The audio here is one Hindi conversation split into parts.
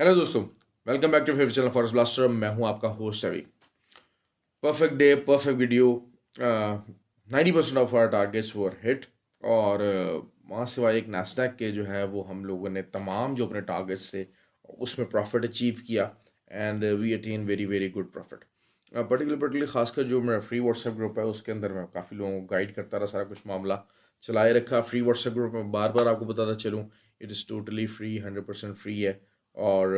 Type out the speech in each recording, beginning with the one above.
हेलो दोस्तों, welcome back to favourite channel forest blaster. मैं हूं आपका होस्ट अभी। Perfect day, perfect video. 90% of our targets were hit. और वहाँ सिवाय एक नास्डैक के जो है वो हम लोगों ने तमाम जो अपने टारगेट्स थे उसमें प्रॉफिट अचीव किया। And we attain very very good profit. Particularly खासकर जो मेरा फ्री व्हाट्सएप ग्रुप है उसके अंदर मैं काफ़ी लोगों को गाइड करता रहा, सारा कुछ मामला चलाए रखा। फ्री व्हाट्सएप ग्रुप में बार बार आपको बताता चलूँ, it is totally free, 100% free है। और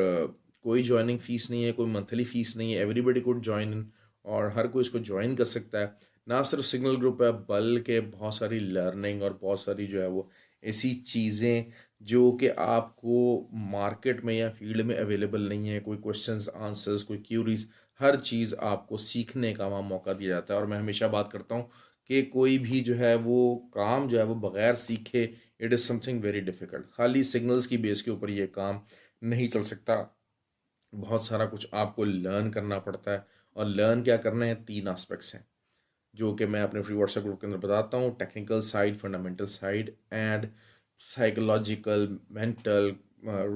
कोई ज्वाइनिंग फ़ीस नहीं है, कोई मंथली फ़ीस नहीं है। एवरीबडी कुड ज्वाइन इन और हर कोई इसको ज्वाइन कर सकता है। ना सिर्फ सिंगल ग्रुप है बल्कि बहुत सारी लर्निंग और बहुत सारी जो है वो ऐसी चीज़ें जो कि आपको मार्केट में या फील्ड में अवेलेबल नहीं है। कोई क्वेश्चंस आंसर्स, कोई क्यूरीज, हर चीज़ आपको सीखने का वहाँ मौका दिया जाता है। और मैं हमेशा बात करता हूँ कि कोई भी जो है वो काम जो है वो बगैर सीखे, it is something very difficult. खाली सिग्नल्स की बेस के ऊपर ये काम नहीं चल सकता। बहुत सारा कुछ आपको लर्न करना पड़ता है। और लर्न क्या करना है, तीन एस्पेक्ट्स हैं जो कि मैं अपने फ्री व्हाट्सएप ग्रुप के अंदर बताता हूँ: technical side, fundamental side and psychological, mental,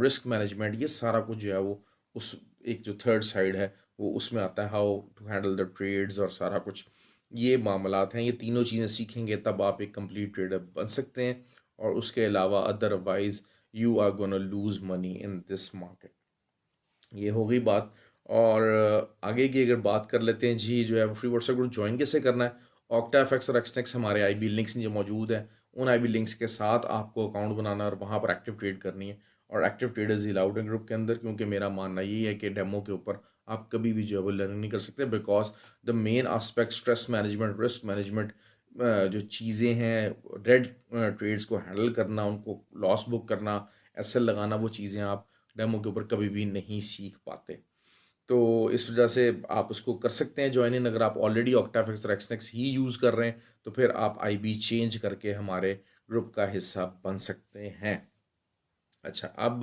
risk management. ये सारा कुछ जो है वो उस एक जो थर्ड साइड है वो उसमें आता है, how to handle the trades और सारा कुछ ये मामलात हैं। ये तीनों चीज़ें सीखेंगे तब आप एक कंप्लीट ट्रेडर बन सकते हैं। और उसके अलावा otherwise you are gonna lose money in this market. ये हो गई बात। और आगे की अगर बात कर लेते हैं जी, जो है वो फ्री व्हाट्सएप ग्रुप ज्वाइन कैसे करना है। ऑक्टा एफएक्स और एक्सटेक्स हमारे आईबी लिंक्स जो मौजूद हैं, उन आईबी लिंक्स के साथ आपको अकाउंट बनाना और वहाँ पर एक्टिव ट्रेड करनी है। और एक्टिव ट्रेडर्स अलाउड है ग्रुप के अंदर, क्योंकि मेरा मानना यही है कि डेमो के ऊपर आप कभी भी जो है वो लर्न नहीं कर सकते। Because the main aspect stress management, risk management, जो चीज़ें हैं, रेड ट्रेड्स को हैंडल करना, उनको लॉस बुक करना, एसएल लगाना, वो चीज़ें आप डेमो के ऊपर कभी भी नहीं सीख पाते। तो इस वजह से आप उसको कर सकते हैं ज्वाइन इन। अगर आप ऑलरेडी ऑक्टाफिक्स और एक्सनेक्स ही यूज़ कर रहे हैं तो फिर आप आईबी चेंज करके हमारे ग्रुप का हिस्सा बन सकते हैं। अच्छा, अब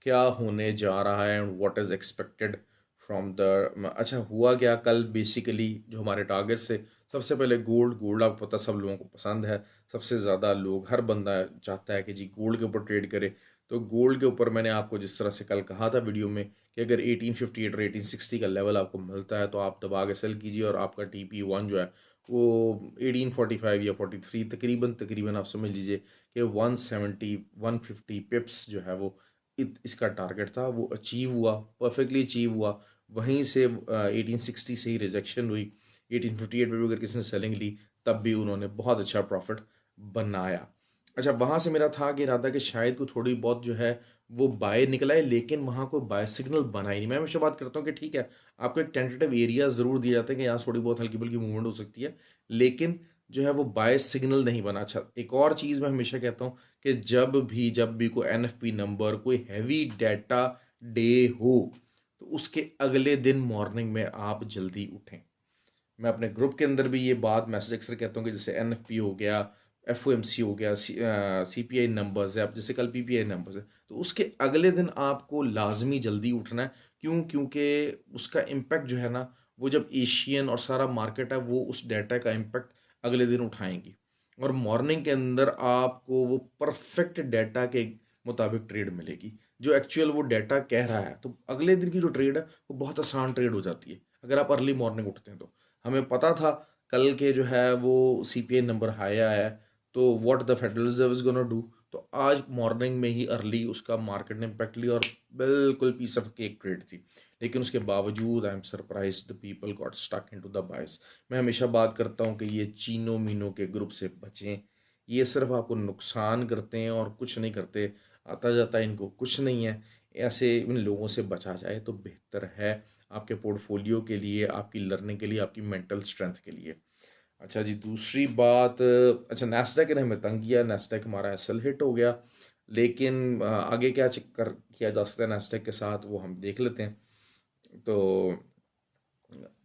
क्या होने जा रहा है and what is expected from the. अच्छा, हुआ क्या कल बेसिकली जो हमारे टारगेट्स थे। सबसे पहले गोल्ड। गोल्ड आपको पता सब लोगों को पसंद है। सबसे ज़्यादा लोग, हर बंदा चाहता है कि जी गोल्ड के ऊपर ट्रेड करे। तो गोल्ड के ऊपर मैंने आपको जिस तरह से कल कहा था वीडियो में कि अगर 1858 और 1860 का लेवल आपको मिलता है तो आप दबा के सेल कीजिए और आपका TP1 जो है वो 1845 या 43, तकरीबन तकरीबन आप समझ लीजिए कि 170 150 पिप्स जो है वो इसका टारगेट था, वो अचीव हुआ, परफेक्टली अचीव हुआ। वहीं से 1860 से ही रिजेक्शन हुई। 1858 में भी अगर किसी ने सेलिंग ली तब भी उन्होंने बहुत अच्छा प्रॉफिट बनाया। अच्छा, वहाँ से मेरा था कि इरादा कि शायद को थोड़ी बहुत जो है वो बाय निकला है, लेकिन वहाँ कोई बाय सिग्नल बना ही नहीं। मैं हमेशा बात करता हूँ कि ठीक है, आपको एक टेंटेटिव एरिया ज़रूर दिया जाता है कि यहाँ थोड़ी बहुत हल्की फुल्की मूवमेंट हो सकती है, लेकिन जो है वो बाय सिग्नल नहीं बना। अच्छा, एक और चीज़ मैं हमेशा कहता हूँ कि जब भी कोई NFP नंबर, कोई हैवी डाटा डे हो तो उसके अगले दिन मॉर्निंग में आप जल्दी उठें। मैं अपने ग्रुप के अंदर भी ये बात मैसेज अक्सर कहता हूँ कि जैसे NFP हो गया, FOMC हो गया, CPI नंबर्स है, अब जैसे कल PPI नंबर्स है, तो उसके अगले दिन आपको लाजमी जल्दी उठना है। क्यों? क्योंकि उसका इम्पैक्ट जो है ना, वो जब एशियन और सारा मार्केट है वो उस डाटा का इम्पैक्ट अगले दिन उठाएंगी। और मॉर्निंग के अंदर आपको वो परफेक्ट डाटा के मुताबिक ट्रेड मिलेगी, जो एक्चुअल वो डाटा कह रहा है। तो अगले दिन की जो ट्रेड है वो बहुत आसान ट्रेड हो जाती है अगर आप अर्ली मॉर्निंग उठते हैं तो। हमें पता था कल के जो है वो CPI नंबर हाई आया है, तो what the federal reserve is gonna do. तो आज मॉर्निंग में ही अर्ली उसका मार्केट ने इम्पैक्ट लिया और बिल्कुल पीस ऑफ केक ट्रेड थी। लेकिन उसके बावजूद I am surprise the people got stuck into the bias. मैं हमेशा बात करता हूँ कि ये चीनो मीनो के ग्रुप से बचें। ये सिर्फ आपको नुकसान करते हैं और कुछ नहीं करते। आता जाता इनको कुछ नहीं है। ऐसे इन लोगों से बचा जाए तो बेहतर है, आपके पोर्टफोलियो के लिए, आपकी लर्निंग के लिए, आपकी मेंटल स्ट्रेंथ के लिए। अच्छा जी, दूसरी बात, अच्छा नेस्डैक ने हमें तंग किया, नेस्डैक हमारा एसएल हिट हो गया। लेकिन आगे क्या कर किया जा सकता है नेस्डैक के साथ वो हम देख लेते हैं। तो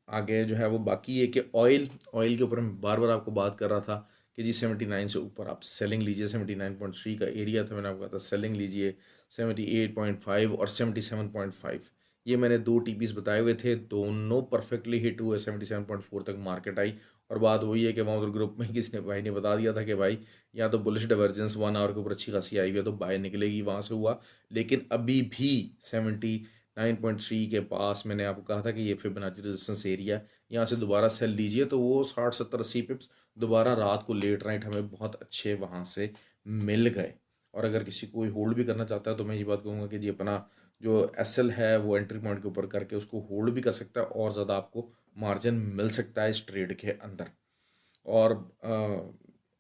आगे जो है वो बाकी है कि ऑयल, ऑयल के ऊपर मैं बार बार आपको बात कर रहा था कि जी 79 से ऊपर आप सेलिंग लीजिए। 79.3 का एरिया था, मैंने आपको कहा था सेलिंग लीजिए। 78.5 और 77.5, ये मैंने दो TPs बताए हुए थे, दोनों परफेक्टली हिट हुए। 77.4 तक मार्केट आई और बात वही है कि वहाँ उधर ग्रुप में किसी ने भाई ने बता दिया था कि भाई या तो बुलिश डाइवर्जेंस 1 आवर के ऊपर अच्छी खासी आई हुई है तो बाय निकलेगी, वहाँ से हुआ। लेकिन अभी भी 79.3 के पास मैंने आपको कहा था कि ये फिबोनाची रेजिस्टेंस एरिया, यहाँ से दोबारा सेल लीजिए तो वो 60 70 80 पिप्स दोबारा रात को लेट नाइट हमें बहुत अच्छे वहाँ से मिल गए। और अगर किसी कोई होल्ड भी करना चाहता है तो मैं ये बात कहूँगा कि जी अपना जो एसएल है वो एंट्री पॉइंट के ऊपर करके उसको होल्ड भी कर सकता है और ज़्यादा आपको मार्जिन मिल सकता है इस ट्रेड के अंदर। और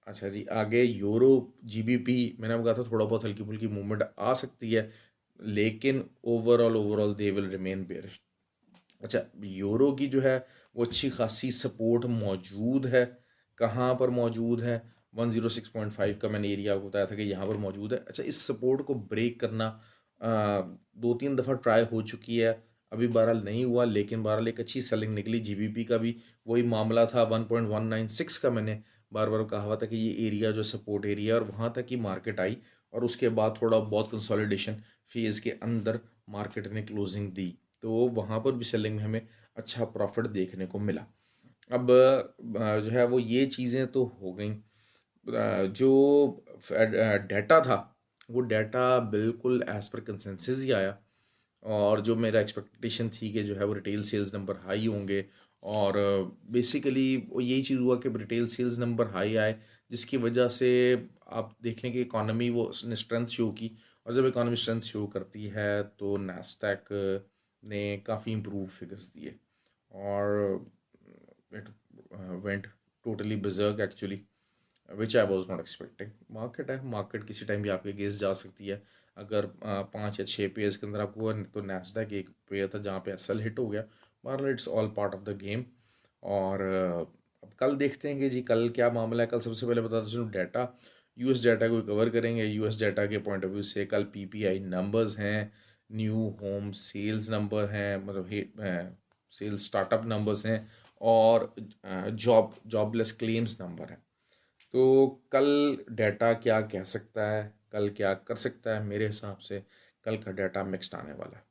अच्छा जी, आगे यूरो जीबीपी मैंने आपको कहा था थोड़ा बहुत हल्की फुल्की मूवमेंट आ सकती है, लेकिन overall they will remain bearish. अच्छा, यूरो की जो है वो अच्छी खासी सपोर्ट मौजूद है। कहाँ पर मौजूद है? 106.5 का मैंने एरिया आपको बताया था कि यहाँ पर मौजूद है। अच्छा, इस सपोर्ट को ब्रेक करना दो तीन दफ़ा ट्राई हो चुकी है, अभी बहरहाल नहीं हुआ, लेकिन बहरहाल एक अच्छी सेलिंग निकली। जीबीपी का भी वही मामला था, 1.196 का मैंने बार बार कहा हुआ था कि ये एरिया जो सपोर्ट एरिया है, और वहाँ तक ही मार्केट आई और उसके बाद थोड़ा बहुत कंसोलिडेशन फेज़ के अंदर मार्केट ने क्लोजिंग दी, तो वहाँ पर भी सेलिंग में हमें अच्छा प्रॉफिट देखने को मिला। अब जो है वो ये चीज़ें तो हो गई। जो डाटा था वो डाटा बिल्कुल एज पर कंसेंसस ही आया, और जो मेरा एक्सपेक्टेशन थी कि जो है वो रिटेल सेल्स नंबर हाई होंगे, और बेसिकली वो यही चीज़ हुआ कि रिटेल सेल्स नंबर हाई आए, जिसकी वजह से आप देख लें कि इकॉनमी वो ने स्ट्रेंथ शो की। और जब इकॉनमी स्ट्रेंथ शो करती है तो नास्डैक ने काफ़ी इम्प्रूव फिगर्स दिए, और it went totally berserk actually, which I was not expecting. Market है, मार्केट किसी टाइम भी आपके अगेंस्ट जा सकती है। अगर 5 या 6 पेयर्स के अंदर आपको हुआ, तो नैस्डैक एक पेयर था जहाँ पे एसएल हिट हो गया। बहरहाल it's all part of the game. और अब कल देखते हैं कि जी कल क्या मामला है। कल सबसे पहले बताता चलूँ डाटा, यूएस डाटा को कवर करेंगे। यूएस डाटा के पॉइंट ऑफ व्यू से कल पीपीआई नंबर्स हैं, न्यू होम सेल्स नंबर हैं, मतलब सेल्स स्टार्टअप नंबर्स हैं, और जॉबलेस क्लेम्स नंबर हैं। तो कल डाटा क्या कह सकता है, कल क्या कर सकता है? मेरे हिसाब से कल का डाटा मिक्स्ड आने वाला है।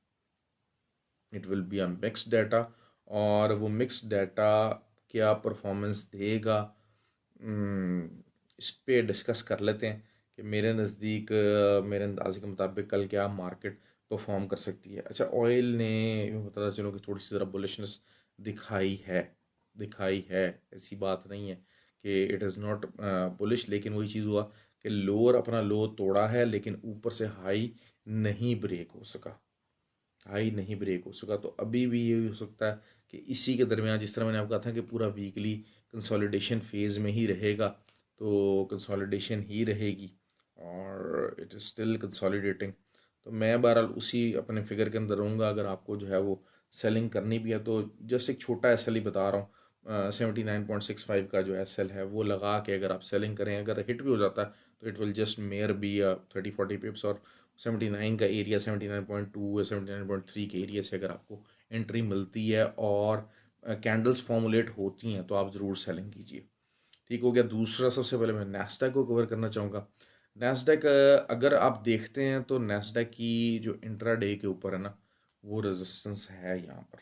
It will be a mixed data, और वो मिक्स्ड डाटा क्या परफॉर्मेंस देगा, इस पे डिस्कस कर लेते हैं कि मेरे नज़दीक मेरे अंदाजे के मुताबिक कल क्या मार्केट परफॉर्म कर सकती है। अच्छा, ऑयल ने बताता चलो कि थोड़ी सी ज़रा बुलिशनेस दिखाई है, ऐसी बात नहीं है कि इट इज़ नॉट बुलिश, लेकिन वही चीज़ हुआ कि लोअर अपना लो तोड़ा है, लेकिन ऊपर से नहीं ब्रेक हो सका हाई नहीं ब्रेक हो सका। तो अभी भी ये हो सकता है कि इसी के दरमियान, जिस तरह मैंने आपको कहा था कि पूरा वीकली कंसोलिडेशन फेज़ में ही रहेगा, तो कंसोलिडेशन ही रहेगी, और इट इज़ स्टिल कंसोलिडेटिंग। तो मैं बहरहाल उसी अपने फिगर के अंदर रहूँगा। अगर आपको जो है वो सेलिंग करनी भी है तो जस्ट एक छोटा एस एल ही बता रहा हूँ, 79.65 का जो एस एल है वो लगा के अगर आप सेलिंग करें, अगर हिट भी हो जाता है तो it will just merely be 30 40 pips. और 79 का एरिया, 79.2 या 79.3 के एरिया से अगर आपको एंट्री मिलती है और कैंडल्स फॉर्मुलेट होती हैं तो आप ज़रूर सेलिंग कीजिए। ठीक हो गया। दूसरा, सबसे पहले मैं नैस्डैक को कवर करना चाहूँगा। नैस्डैक अगर आप देखते हैं तो नैस्डैक की जो इंट्राडे के ऊपर है ना, वो रेजिस्टेंस है यहाँ पर।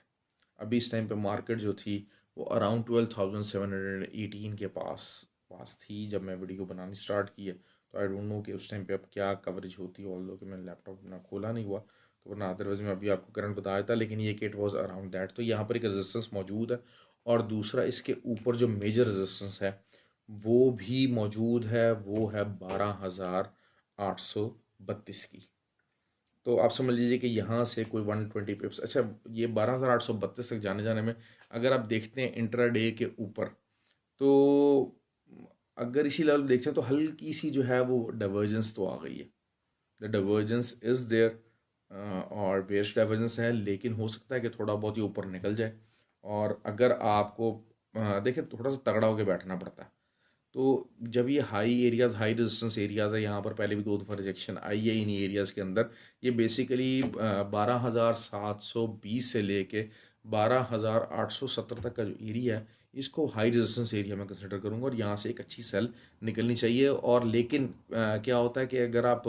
अभी इस टाइम पे मार्केट जो थी वो अराउंड 12,718 के पास पास थी जब मैं वीडियो बनानी स्टार्ट की है। तो आई डोंट नो कि उस टाइम पे अब क्या कवरेज होती है, ऑल्दो कि मैंने लैपटॉप अपना खोला नहीं हुआ, तो वरना अदरवाइज मैं अभी आपको करंट बताया था। लेकिन ये कि इट वॉज अराउंड दैट, तो यहाँ पर एक रेजिस्टेंस मौजूद है। और दूसरा, इसके ऊपर जो मेजर रेजिस्टेंस है वो भी मौजूद है, वो है 12,832 की। तो आप समझ लीजिए कि यहाँ से कोई 120 पिप्स। अच्छा, ये 12,832 तक जाने में अगर आप देखते हैं इंट्राडे के ऊपर, तो अगर इसी लेवल देखते हैं तो हल्की सी जो है वो डाइवर्जेंस तो आ गई है। द डाइवर्जेंस इज़ देयर, और बेयरिश डाइवर्जेंस है, लेकिन हो सकता है कि थोड़ा बहुत ही ऊपर निकल जाए। और अगर आपको देखें, थोड़ा सा तगड़ा होकर बैठना पड़ता है। तो जब ये हाई रेजिस्टेंस एरियाज़ है, यहाँ पर पहले भी 2 दफ़ा रिजेक्शन आई है इन एरियाज़ के अंदर। ये बेसिकली 12,720 से लेके 12,870 तक का जो एरिया है, इसको हाई रेजिस्टेंस एरिया में कंसिडर करूँगा, और यहाँ से एक अच्छी सेल निकलनी चाहिए। और लेकिन क्या होता है कि अगर आप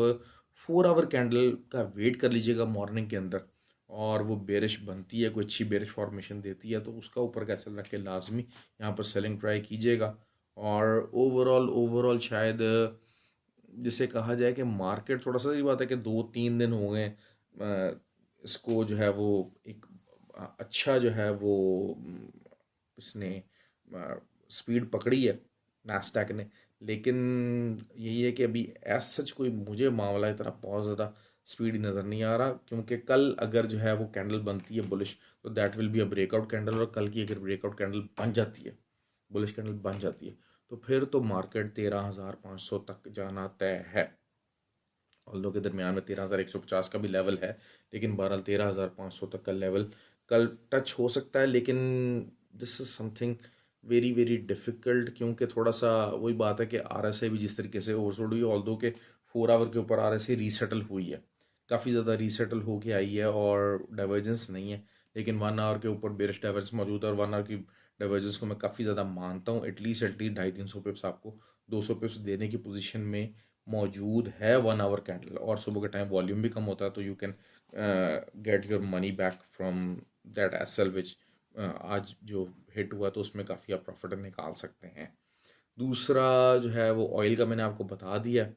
4 आवर कैंडल का वेट कर लीजिएगा मॉर्निंग के अंदर, और वो बेरिश बनती है, कोई अच्छी बेरिश फॉर्मेशन देती है, तो उसका ऊपर का एसएल रख के लाजमी यहाँ पर सेलिंग ट्राई कीजिएगा। और ओवरऑल ओवरऑल शायद जिसे कहा जाए कि मार्केट थोड़ा सा, ये बात है कि 2-3 दिन हो गए इसको जो है वो एक अच्छा जो है वो इसने स्पीड पकड़ी है नास्डैक ने। लेकिन यही है कि अभी एज सच कोई मुझे मामला इतना बहुत ज़्यादा स्पीड नज़र नहीं आ रहा, क्योंकि कल अगर जो है वो कैंडल बनती है बुलिश, तो that will be a breakout candle, और कल की अगर ब्रेकआउट कैंडल बन जाती है, बुलिश कैंडल बन जाती है, तो फिर तो मार्केट 13,500 तक जाना तय है। ऑल्दो के दरमियान में 13,150 का भी लेवल है, लेकिन बहरहाल 13,500 तक का लेवल कल टच हो सकता है। लेकिन this is something very very difficult, क्योंकि थोड़ा सा वही बात है कि आरएसआई भी जिस तरीके से ओवरसोल्ड हुई है, ऑल्दो के 4 आवर के ऊपर आरएसआई रीसेटल हुई है, काफ़ी ज़्यादा रीसेटल होके आई है और डाइवर्जेंस नहीं है। लेकिन 1 आवर के ऊपर बेरिश डाइवर्जेंस मौजूद है, और 1 आवर की डाइवर्जेंस को मैं काफ़ी ज़्यादा मानता हूँ। एटलीस्ट 250-300 पिप्स आपको 200 पिप्स देने की पोजीशन में मौजूद है 1 आवर कैंडल, और सुबह के टाइम वॉल्यूम भी कम होता है, तो you can get your money back from that S L which आज जो हिट हुआ, तो उसमें काफ़ी आप प्रॉफिट निकाल सकते हैं। दूसरा जो है वो ऑयल का मैंने आपको बता दिया।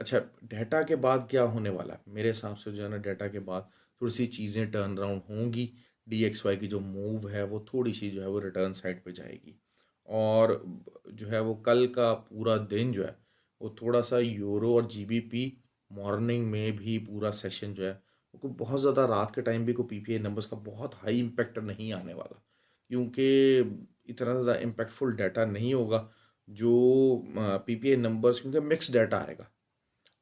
अच्छा, डाटा के बाद क्या होने वाला है मेरे हिसाब से, जो है ना, डाटा के बाद थोड़ी सी चीज़ें टर्न अराउंड होंगी। DXY की जो मूव है वो थोड़ी सी जो है वो रिटर्न साइड पे जाएगी, और जो है वो कल का पूरा दिन जो है वो थोड़ा सा यूरो और GBP मॉर्निंग में भी पूरा सेशन जो है वो कोई बहुत ज़्यादा रात के टाइम भी कोई PPI नंबर्स का बहुत हाई इम्पेक्ट नहीं आने वाला, क्योंकि इतना ज़्यादा इम्पेक्टफुल डाटा नहीं होगा जो PPI नंबर्स, क्योंकि मिक्स डाटा आएगा।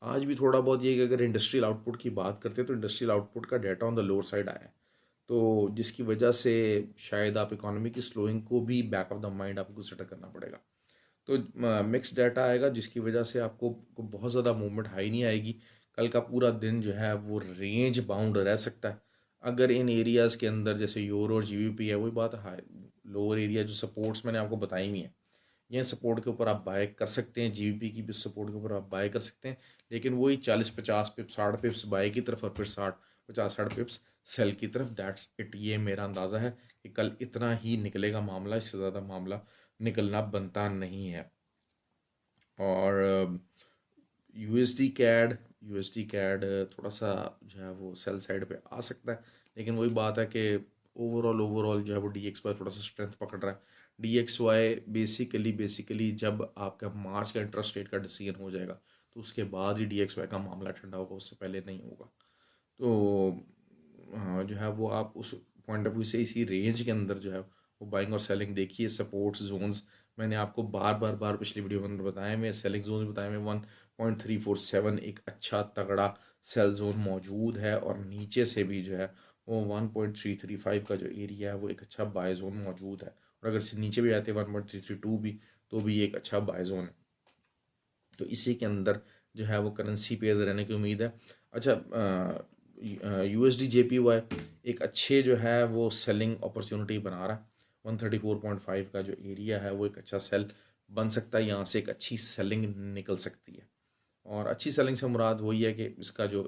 आज भी थोड़ा बहुत ये कि अगर इंडस्ट्रियल आउटपुट की बात करते हैं, तो इंडस्ट्रियल आउटपुट का data on the lower side आया है, तो जिसकी वजह से शायद आप इकोनॉमी की स्लोइंग को भी बैक ऑफ द माइंड आपको कंसिडर करना पड़ेगा। तो मिक्स डाटा आएगा, जिसकी वजह से आपको को बहुत ज़्यादा मूवमेंट हाई नहीं आएगी। कल का पूरा दिन जो है वो रेंज बाउंड रह सकता है, अगर इन एरियाज़ के अंदर जैसे यूरो और GBP है, वही बात हाई लोअर एरिया जो सपोर्ट्स मैंने आपको बताई हुई हैं, ये सपोर्ट के ऊपर आप बाय कर सकते हैं, GBP की भी सपोर्ट के ऊपर आप बाय कर सकते हैं। लेकिन वही 40-50 पिप्स 60 पिप्स बाय की तरफ, और फिर 60-50-60 पिप्स सेल की तरफ, दैट्स इट। ये मेरा अंदाज़ा है कि कल इतना ही निकलेगा मामला, इससे ज़्यादा मामला निकलना बनता नहीं है। और यूएसडी कैड थोड़ा सा जो है वो सेल साइड पे आ सकता है, लेकिन वही बात है कि ओवरऑल जो है वो DXY थोड़ा सा स्ट्रेंथ पकड़ रहा है। DXY बेसिकली जब आपका मार्च का इंटरेस्ट रेट का डिसीजन हो जाएगा, तो उसके बाद ही DXY का मामला ठंडा होगा, उससे पहले नहीं होगा। तो हाँ, जो है वो आप उस पॉइंट ऑफ व्यू से इसी रेंज के अंदर जो है वो बाइंग और सेलिंग देखिए। सपोर्ट्स जोन्स मैंने आपको बार पिछली वीडियो में बताया, मैं सेलिंग जोन बताया, मैं 1.347 एक अच्छा तगड़ा सेल जोन मौजूद है, और नीचे से भी जो है वो 1.335 का जो एरिया है वो एक अच्छा बाय जोन मौजूद है, और अगर से नीचे भी आते हैं 1.332 भी, तो भी एक अच्छा बाय जोन है। तो इसी के अंदर जो है वो करेंसी पेयर्स रहने की उम्मीद है। अच्छा, USD JPY एक अच्छे जो है वो सेलिंग अपॉर्चुनिटी बना रहा है। 134.5 का जो एरिया है वो एक अच्छा सेल बन सकता है, यहाँ से एक अच्छी सेलिंग निकल सकती है। और अच्छी सेलिंग से मुराद वही है कि इसका जो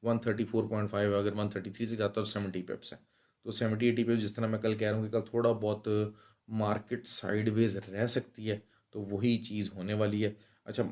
134.5 अगर 133 से जाता है तो 70 पिप्स है, तो 70-80 पिप्स, जिस तरह मैं कल कह रहा हूँ कि कल थोड़ा बहुत मार्केट साइडवेज रह सकती है, तो वही चीज़ होने वाली है। अच्छा,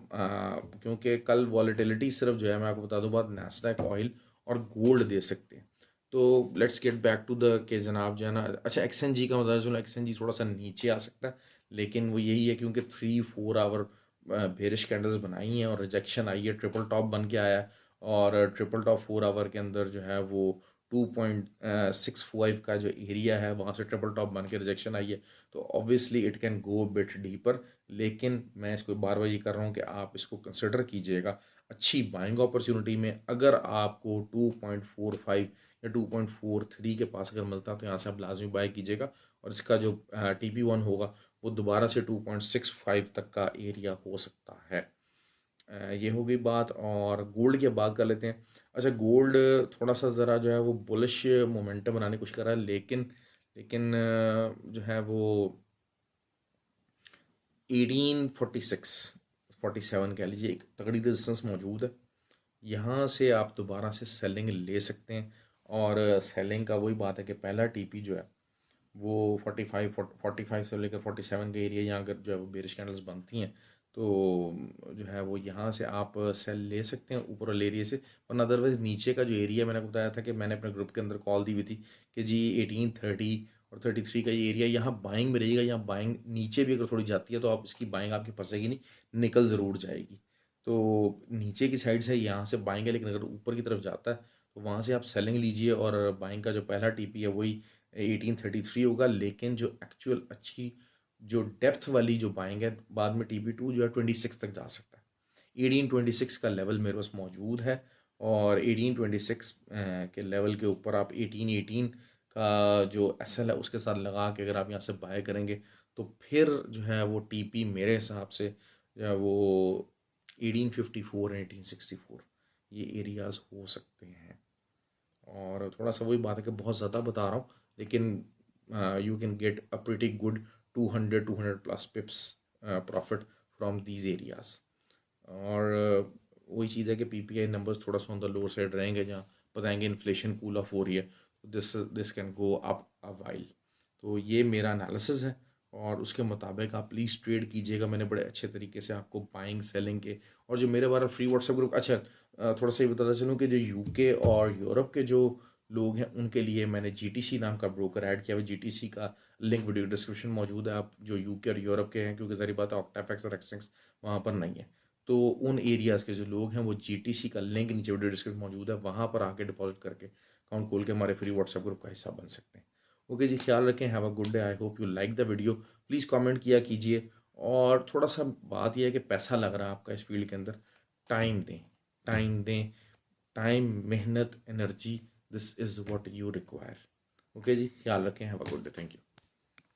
क्योंकि कल वॉलेटिलिटी सिर्फ जो है मैं आपको बता दूं बात नैस्डैक ऑयल और गोल्ड दे सकते हैं। तो let's get back to the के जनाब जो है ना, अच्छा XNG का मतलब चलो, XNG थोड़ा सा नीचे आ सकता है, लेकिन वो यही है क्योंकि 3-4 आवर बेरिश कैंडल्स बनाई हैं और रिजेक्शन आई है, ट्रिपल टॉप बन के आया है, और ट्रिपल टॉप 4 आवर के अंदर जो है वो 2.65 का जो एरिया है वहाँ से ट्रिपल टॉप बन के रिजेक्शन आई है, तो obviously it can go bit deeper. लेकिन मैं इसको बार बार ये कर रहा हूँ कि आप इसको कंसिडर कीजिएगा अच्छी बाइंग अपॉर्चुनिटी में। अगर आपको 2.45 या 2.43 के पास अगर मिलता है, तो यहाँ से आप लाजमी बाय कीजिएगा, और इसका जो TP1 होगा वो दोबारा से 2.65 तक का एरिया हो सकता है। ये हो गई बात, और गोल्ड की बात कर लेते हैं। अच्छा, गोल्ड थोड़ा सा ज़रा जो है वो बुलिश मोमेंटम बनाने की कोशिश कर रहा है, लेकिन जो है वो 1846-47 कह लीजिए एक तगड़ी रेजिस्टेंस मौजूद है, यहाँ से आप दोबारा से सेलिंग ले सकते हैं। और सेलिंग का वही बात है कि पहला टीपी जो है वो 45 से लेकर 47 का एरिया, यहाँ अगर जो है वो बेरिश कैंडल्स बनती हैं तो जो है वो यहाँ से आप सेल ले सकते हैं ऊपर वाले एरिया से। वरना अदरवाइज नीचे का जो एरिया मैंने आपको बताया था कि मैंने अपने ग्रुप के अंदर कॉल दी हुई थी कि जी 1830 और 33 का ये एरिया यहाँ बाइंग में रहेगा। यहाँ बाइंग नीचे भी अगर थोड़ी जाती है तो आप इसकी बाइंग आपकी फंसेगी नहीं, निकल ज़रूर जाएगी। तो नीचे की साइड से यहाँ से बाइंग है, लेकिन अगर ऊपर की तरफ जाता है तो वहाँ से आप सेलिंग लीजिए। और बाइंग का जो पहला टीपी है वही 1833 होगा, लेकिन जो एक्चुअल अच्छी जो डेप्थ वाली जो बाइंग है बाद में TP2 जो है 26 तक जा सकता है। 1826 का लेवल मेरे पास मौजूद है, और 1826 के लेवल के ऊपर आप 1818 का जो SL है उसके साथ लगा के अगर आप यहाँ से बाय करेंगे तो फिर जो है वो TP मेरे हिसाब से जो है वो 1854 1864 ये एरियाज़ हो सकते हैं। और थोड़ा सा वही बात है कि बहुत ज़्यादा बता रहा हूँ, लेकिन you can get a pretty good 200 plus पिप्स profit from these areas. और वही चीज़ है कि PPI नंबर्स थोड़ा सा ऑन द लोअर साइड रहेंगे, जहाँ बताएंगे इन्फ्लेशन कूल ऑफ हो रही है, this this can go up a while. तो ये मेरा एनालिसिस है, और उसके मुताबिक आप प्लीज़ ट्रेड कीजिएगा। मैंने बड़े अच्छे तरीके से आपको बाइंग सेलिंग के, और जो मेरे बारे फ्री व्हाट्सएप ग्रुप, अच्छा थोड़ा सा ये बताता चलूँ कि जो UK और यूरोप के जो लोग हैं उनके लिए मैंने GTC नाम का ब्रोकर ऐड किया हुआ। GTC का लिंक वीडियो डिस्क्रिप्शन मौजूद है। आप जो UK और यूरोप के हैं, क्योंकि ज़ाहिर बात है ऑक्टाफेक्स और एक्सचेंज वहाँ पर नहीं है, तो उन एरियाज़ के जो लोग हैं वो GTC का लिंक नीचे वीडियो डिस्क्रिप्शन मौजूद है, वहाँ पर आके डिपॉजिट करके अकाउंट खोल के हमारे फ्री व्हाट्सएप ग्रुप का हिस्सा बन सकते हैं। ओके जी, ख्याल रखें। Have a good day. I hope you like the video. Please comment किया कीजिए। और थोड़ा सा बात यह है कि पैसा लग रहा है आपका इस फील्ड के अंदर, टाइम दें, टाइम दें। टाइम, मेहनत, energy, this is what you require. Okay जी, ख्याल रखें। Have a good day. Thank you.